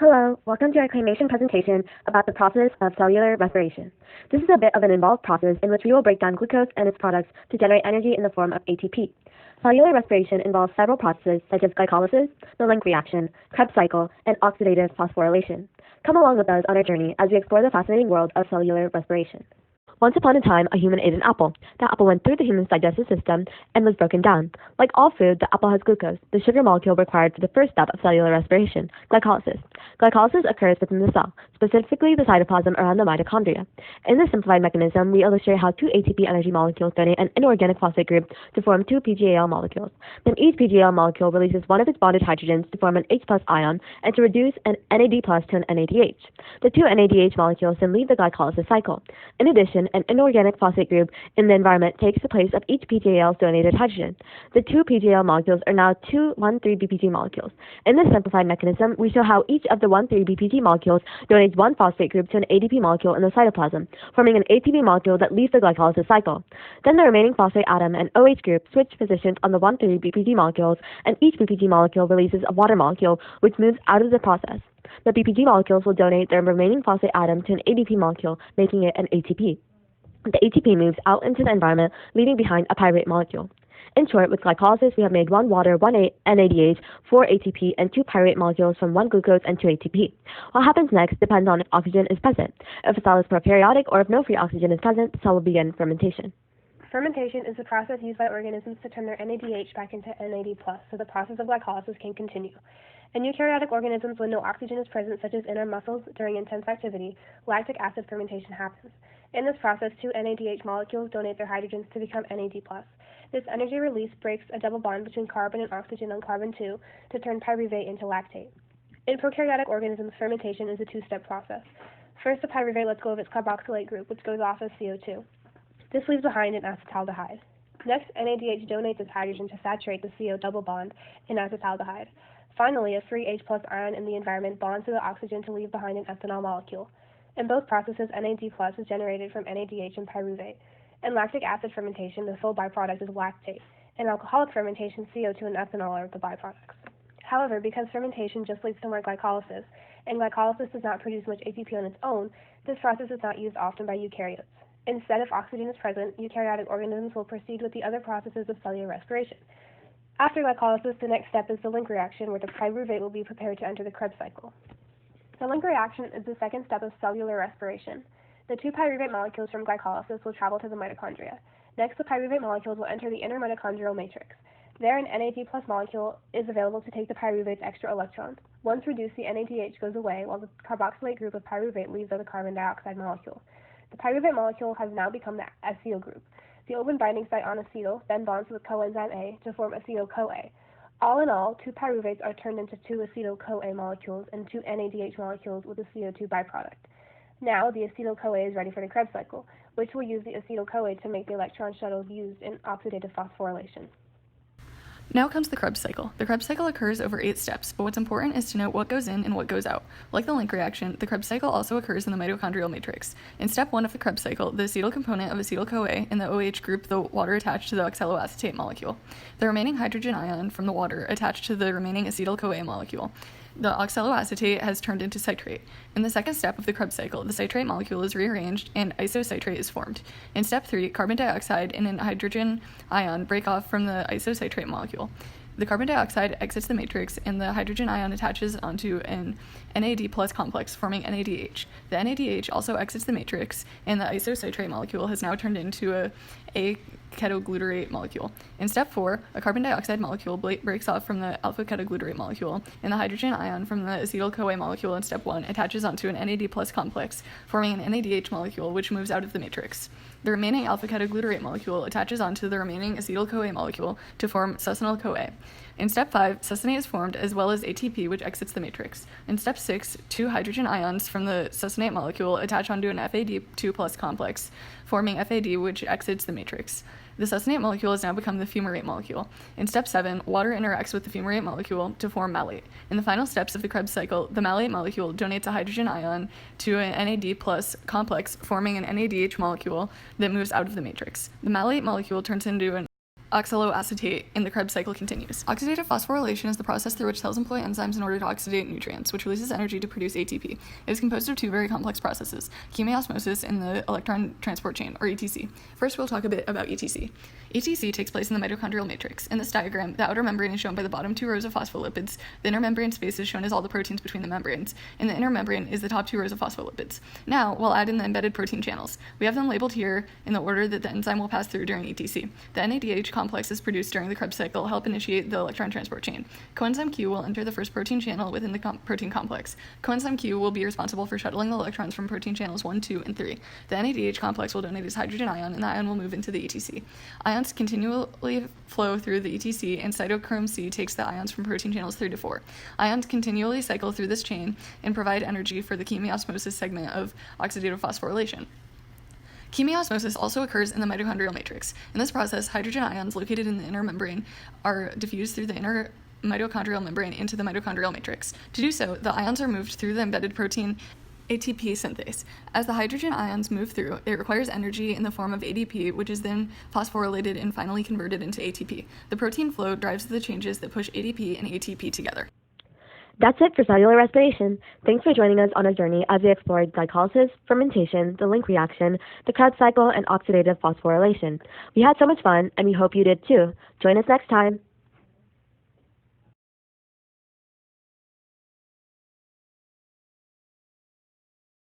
Hello, welcome to our claymation presentation about the process of cellular respiration. This is a bit of an involved process in which we will break down glucose and its products to generate energy in the form of ATP. Cellular respiration involves several processes such as glycolysis, the Link reaction, Krebs cycle, and oxidative phosphorylation. Come along with us on our journey as we explore the fascinating world of cellular respiration. Once upon a time, a human ate an apple. The apple went through the human's digestive system and was broken down. Like all food, the apple has glucose, the sugar molecule required for the first step of cellular respiration, glycolysis. Glycolysis occurs within the cell, specifically the cytoplasm around the mitochondria. In this simplified mechanism, we illustrate how two ATP energy molecules donate an inorganic phosphate group to form two PGAL molecules. Then each PGAL molecule releases one of its bonded hydrogens to form an H plus ion and to reduce an NAD plus to an NADH. The two NADH molecules then leave the glycolysis cycle. In addition, an inorganic phosphate group in the environment takes the place of each PGAL's donated hydrogen. The two PGAL molecules are now two 1,3-BPG molecules. In this simplified mechanism, we show how each of the 1,3-BPG molecules donates one phosphate group to an ADP molecule in the cytoplasm, forming an ATP molecule that leaves the glycolysis cycle. Then the remaining phosphate atom and OH group switch positions on the 1,3-BPG molecules, and each BPG molecule releases a water molecule, which moves out of the process. The BPG molecules will donate their remaining phosphate atom to an ADP molecule, making it an ATP. The ATP moves out into the environment, leaving behind a pyruvate molecule. In short, with glycolysis, we have made one water, one NADH, four ATP, and two pyruvate molecules from one glucose and two ATP. What happens next depends on if oxygen is present. If a cell is prokaryotic or if no free oxygen is present, the cell will begin fermentation. Fermentation is the process used by organisms to turn their NADH back into NAD+, so the process of glycolysis can continue. In eukaryotic organisms, when no oxygen is present, such as in our muscles during intense activity, lactic acid fermentation happens. In this process, two NADH molecules donate their hydrogens to become NAD+. This energy release breaks a double bond between carbon and oxygen on carbon-2 to turn pyruvate into lactate. In prokaryotic organisms, fermentation is a two-step process. First, the pyruvate lets go of its carboxylate group, which goes off as CO2. This leaves behind an acetaldehyde. Next, NADH donates its hydrogen to saturate the CO double bond in acetaldehyde. Finally, a free H plus ion in the environment bonds to the oxygen to leave behind an ethanol molecule. In both processes, NAD+ is generated from NADH and pyruvate. In lactic acid fermentation, the sole byproduct is lactate. In alcoholic fermentation, CO2 and ethanol are the byproducts. However, because fermentation just leads to more glycolysis, and glycolysis does not produce much ATP on its own, this process is not used often by eukaryotes. Instead, if oxygen is present, eukaryotic organisms will proceed with the other processes of cellular respiration. After glycolysis, the next step is the Link reaction, where the pyruvate will be prepared to enter the Krebs cycle. The Link reaction is the second step of cellular respiration. The two pyruvate molecules from glycolysis will travel to the mitochondria. Next, the pyruvate molecules will enter the inner mitochondrial matrix. There, an NAD+ molecule is available to take the pyruvate's extra electrons. Once reduced, the NADH goes away, while the carboxylate group of pyruvate leaves as a carbon dioxide molecule. The pyruvate molecule has now become the acetyl group. The open binding site on acetyl then bonds with coenzyme A to form acetyl-CoA. All in all, two pyruvates are turned into two acetyl-CoA molecules and two NADH molecules with a CO2 byproduct. Now, the acetyl-CoA is ready for the Krebs cycle, which will use the acetyl-CoA to make the electron shuttles used in oxidative phosphorylation. Now comes the Krebs cycle. The Krebs cycle occurs over 8 steps, but what's important is to note what goes in and what goes out. Like the Link reaction, the Krebs cycle also occurs in the mitochondrial matrix. In step 1 of the Krebs cycle, the acetyl component of acetyl-CoA and the OH group the water attached to the oxaloacetate molecule. The remaining hydrogen ion from the water attached to the remaining acetyl-CoA molecule. The oxaloacetate has turned into citrate. In the second step of the Krebs cycle, the citrate molecule is rearranged and isocitrate is formed. In step 3, carbon dioxide and an hydrogen ion break off from the isocitrate molecule. The carbon dioxide exits the matrix and the hydrogen ion attaches onto an NAD plus complex, forming NADH. The NADH also exits the matrix, and the isocitrate molecule has now turned into a ketoglutarate molecule. In step 4, a carbon dioxide molecule breaks off from the alpha ketoglutarate molecule, and the hydrogen ion from the acetyl-CoA molecule in step 1 attaches onto an NAD plus complex, forming an NADH molecule, which moves out of the matrix. The remaining alpha ketoglutarate molecule attaches onto the remaining acetyl-CoA molecule to form succinyl-CoA. In step 5, succinate is formed as well as ATP, which exits the matrix. In step 6, two hydrogen ions from the succinate molecule attach onto an FAD2 plus complex, forming FAD, which exits the matrix. The succinate molecule has now become the fumarate molecule. In step 7, water interacts with the fumarate molecule to form malate. In the final steps of the Krebs cycle, the malate molecule donates a hydrogen ion to an NAD plus complex, forming an NADH molecule that moves out of the matrix. The malate molecule turns into an oxaloacetate, and the Krebs cycle continues. Oxidative phosphorylation is the process through which cells employ enzymes in order to oxidate nutrients, which releases energy to produce ATP. It is composed of two very complex processes, chemiosmosis and the electron transport chain, or ETC. First, we'll talk a bit about ETC. ETC takes place in the mitochondrial matrix. In this diagram, the outer membrane is shown by the bottom two rows of phospholipids, the inner membrane space is shown as all the proteins between the membranes, and the inner membrane is the top two rows of phospholipids. Now, we'll add in the embedded protein channels. We have them labeled here in the order that the enzyme will pass through during ETC. The NADH complexes produced during the Krebs cycle help initiate the electron transport chain. Coenzyme Q will enter the first protein channel within the protein complex. Coenzyme Q will be responsible for shuttling the electrons from protein channels 1, 2, and 3. The NADH complex will donate its hydrogen ion, and the ion will move into the ETC. Ions continually flow through the ETC, and cytochrome C takes the ions from protein channels 3 to 4. Ions continually cycle through this chain and provide energy for the chemiosmosis segment of oxidative phosphorylation. Chemiosmosis also occurs in the mitochondrial matrix. In this process, hydrogen ions located in the inner membrane are diffused through the inner mitochondrial membrane into the mitochondrial matrix. To do so, the ions are moved through the embedded protein ATP synthase. As the hydrogen ions move through, it requires energy in the form of ADP, which is then phosphorylated and finally converted into ATP. The protein flow drives the changes that push ADP and ATP together. That's it for cellular respiration. Thanks for joining us on our journey as we explored glycolysis, fermentation, the link reaction, the Krebs cycle, and oxidative phosphorylation. We had so much fun, and we hope you did too. Join us next time.